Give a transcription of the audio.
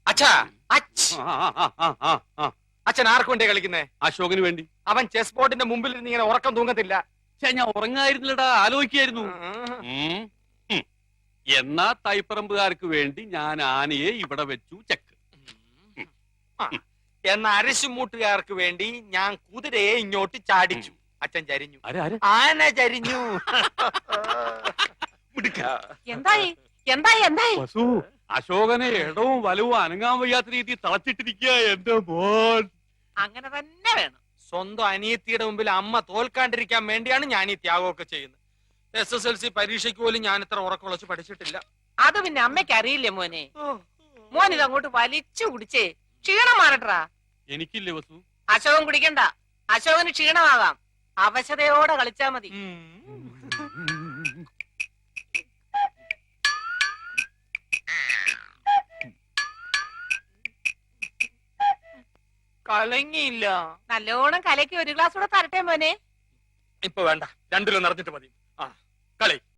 അച്ഛാ, അച്ഛൻ ആർക്ക് വേണ്ടിയാ കളിക്കുന്നേ? അശോകന് വേണ്ടി. അവൻ ചെസ് ബോർഡിന്റെ മുമ്പിൽ ഇരുന്ന് ഇങ്ങനെ ഉറക്കം തൂങ്ങത്തില്ല. ഞാൻ ഉറങ്ങായിരുന്നില്ലടാ, ആലോചിക്കായിരുന്നു. എന്നാ തൈപ്പറമ്പുകാർക്ക് വേണ്ടി ഞാൻ ആനയെ ഇവിടെ വെച്ചു ചെക്ക്. എന്ന അരശുമൂട്ടുകാർക്ക് വേണ്ടി ഞാൻ കുതിരയെ ഇങ്ങോട്ട് ചാടിച്ചു. അച്ഛൻ ചരിഞ്ഞു, ആന ചരിഞ്ഞു. എന്തായി എന്തായി എന്തായി? വസു, അശോകനെ ഇടവും വലവും അനങ്ങാൻ വയ്യാത്ത രീതി തളച്ചിട്ടിരിക്കുക എന്റെ മോൻ. അങ്ങനെ തന്നെ വേണം. സ്വന്തം അനിയത്തിയുടെ മുമ്പിൽ അമ്മ തോൽക്കാണ്ടിരിക്കാൻ വേണ്ടിയാണ് ഞാൻ ഈ ത്യാഗമൊക്കെ ചെയ്യുന്നത്. SSLC പരീക്ഷയ്ക്ക് പോലും ഞാൻ ഇത്ര ഉറക്കമുളച്ച് പഠിച്ചിട്ടില്ല. അത് പിന്നെ അമ്മയ്ക്ക് അറിയില്ലേ മോനെ? മോൻ ഇതങ്ങോട്ട് വലിച്ചു കുടിച്ചേ ക്ഷീണം മാറട്ടാ. എനിക്കില്ലേ വസു? അശോകൻ കുടിക്കണ്ട, അശോകന് ക്ഷീണമാകാം. അവശതയോടെ കളിച്ചാ മതി. കലങ്ങിയില്ല. നല്ലോണം കലക്കി ഒരു ഗ്ലാസ് കൂടെ തരട്ടെ മോനെ. ഇപ്പൊ വേണ്ട, രണ്ടിലും നിറഞ്ഞിട്ട് മതി. കളി